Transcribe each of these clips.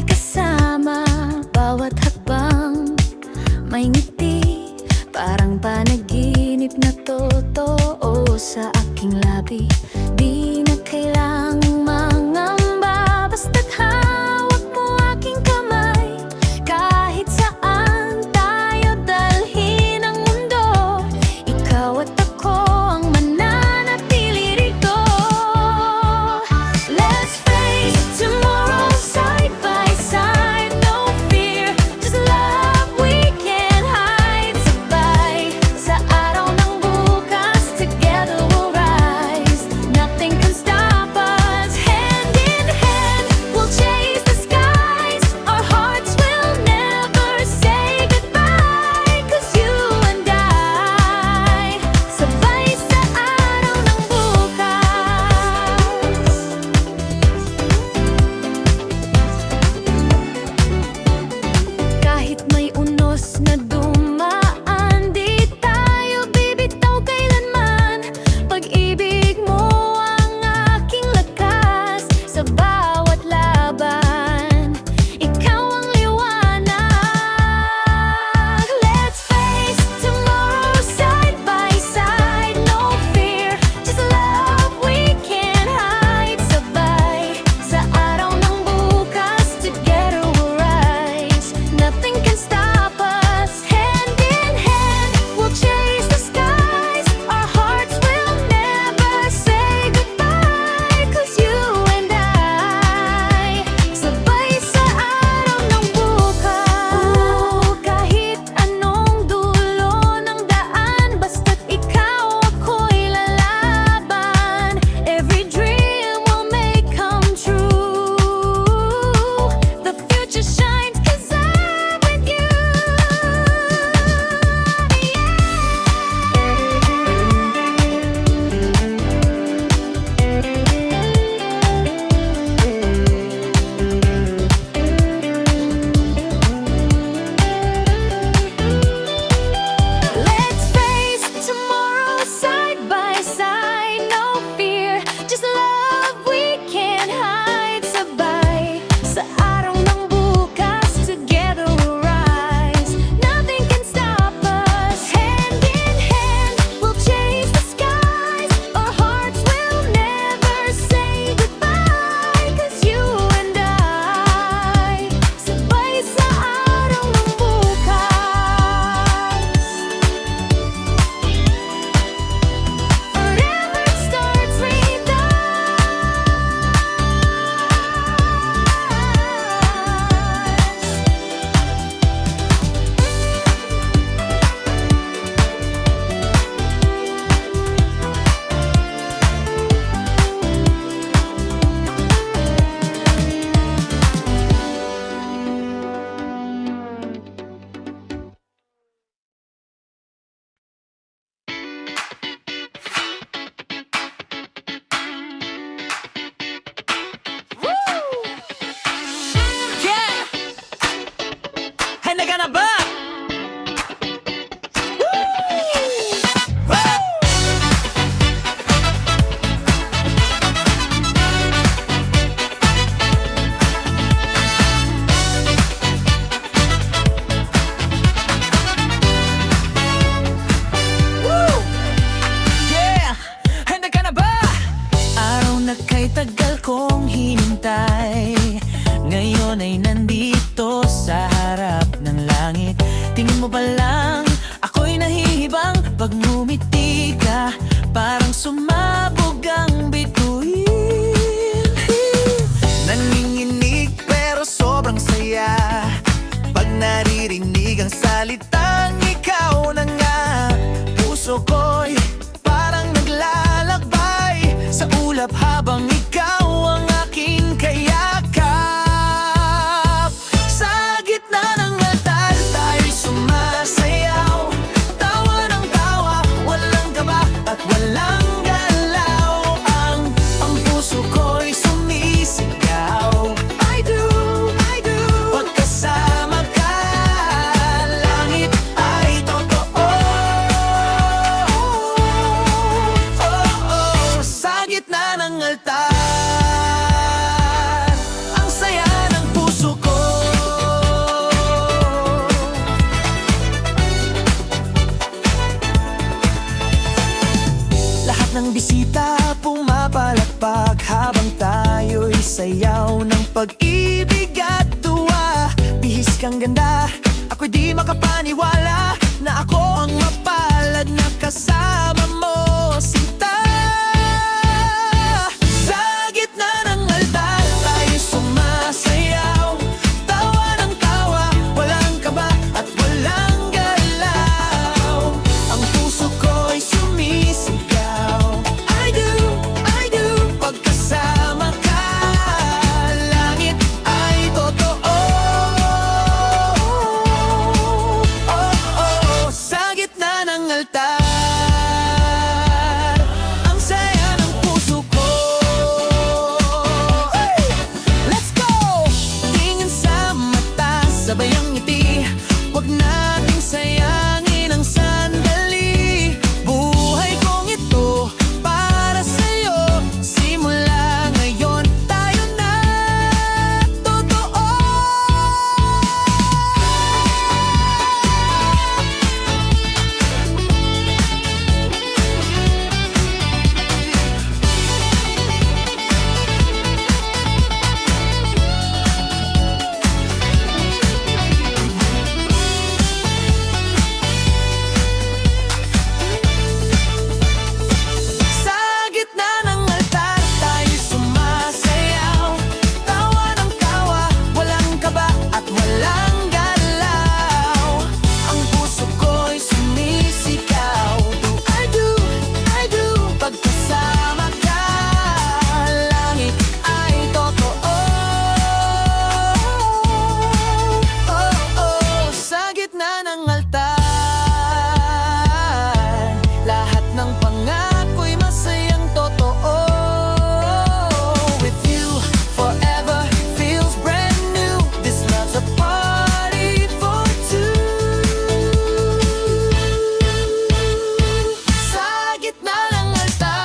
kasama, bawat hakbang may ngiti, parang panaginip na totoo sa aking labi. Di na kailangang mangamba, basta't hawak mo aking kamay. Kahit saan tayo dalhin ang mundo, ikaw at ako ang mananatili rito. Let's face tomorrow side by side, no fear, just love we can hide. Sabay sa araw ng bukas, together we'll rise. Nothing can stop us, hand in hand we'll chase the skies. Our hearts will never say goodbye, 'cause you and I, sabay sa araw ng bukas. Kahit may unos na dumaan, di tayo bibitaw kailanman. Pag-ibig mo ang aking lakas sa bawat laban. Ikaw ang liwanag. Let's face tomorrow side by side, no fear, just love we can hide. Sabay sa araw ng bukas, together we'll rise. Nothing can stop us, hand in hand we'll chase the skies. Our hearts will never say goodbye, 'cause you and I, sabay sa araw ng bukas. Kahit anong dulo ng daan, basta't ikaw ako'y lalaban. Every dream will make come true. The future shines 'cause I'm with you. Let's face tomorrow side by side, no fear, just love we can hide. Sabay sa araw ng bukas, together we'll rise. Nothing can stop us, hand in hand we'll chase the skies. Our hearts will never say goodbye, 'cause you and I, sabay sa araw ng bukas. Forever starts with Yeah! Handa ka na ba? Woo! Woo! Yeah! Handa ka na ba? Araw na kay tagal kong hinintay, ngayon ay nandito sa harap ng langit. Tingin mo pa lang, ako'y nahihibang. Pag ngumiti ka, parang sumabog ang bituin. Nanginginig pero sobrang saya pag naririnig ang salitang ikaw na nga. Puso ko'y parang naglalakbay sa ulap habang ikaw ang aking kayakap. Sa gitna ng altar, tayo'y sumasayaw. Tawa ng tawa, walang kaba at walang galaw. Ang puso ko'y sumisigaw. I do, pagkasama ka. Langit kang ganda, ako'y di makapaniwala na ako ang mapalad na kasama mo, sinta. Sa gitna ng altar, tayo sumasayaw, tawa ng tawa, walang kaba at walang galaw. Ang puso ko'y sumisigaw, I do, pagkasama ka, langit ay totoo. Sa gitna ng altar, ang saya ng puso ko. Hey! Let's go! Tingin sa mata, sabay ang ngiti, huwag nating sayangin ang sandali. Buhay kong ito para sa'yo, simula ngayon tayo na totoo. Sa gitna ng altar, tayo sumasayaw, tawa ng tawa, walang kaba at walang galaw. Ang puso ko'y sumisigaw, I do, pagkasama ka, langit ay totoo. Sa gitna ng altar, lahat ng pangako'y masayang totoo. With you, forever feels brand new. This love's a party for two. Sa gitna ng altar,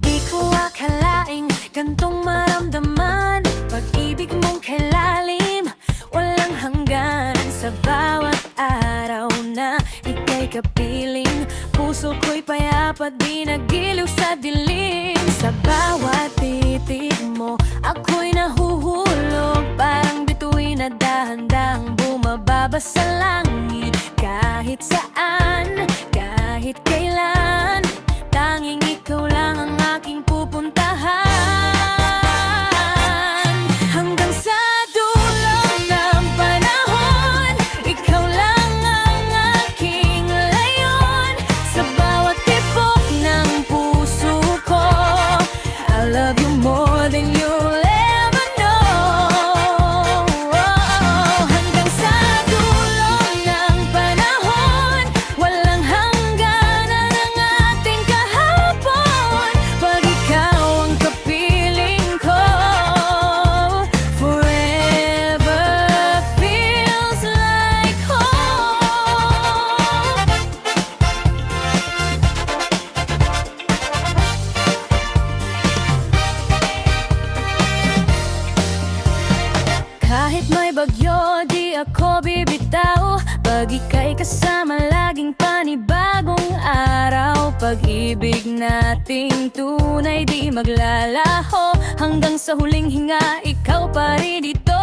di ko akalaing gantong maramdaman. Pag-ibig mong kailalim, walang hangganan. Sa bawat araw na ika'y kapiling, puso ko'y payapa, di nagiliw sa dilim. Sa bawat titig mo, ako'y nahuhulog, parang bituin na dahan-dahang bumababa sa langit. Kahit saan, kahit kailan, tanging ikaw lang ang aking pupuntahan. Hanggang sa dulo ng panahon, ikaw lang ang aking layon. Sa bawat tibok ng puso ko, I love you more than you'll ever know. Hanggang sa dulo ng panahon, walang hangganan ang ating kahapon. Pag ikaw ang kapiling ko, forever feels like home. Kahit may bagyo, di ako bibitaw. Pag ika'y kasama, laging panibagong araw. Pag-ibig nating tunay, di maglalaho. Hanggang sa huling hinga, ikaw pa rin dito.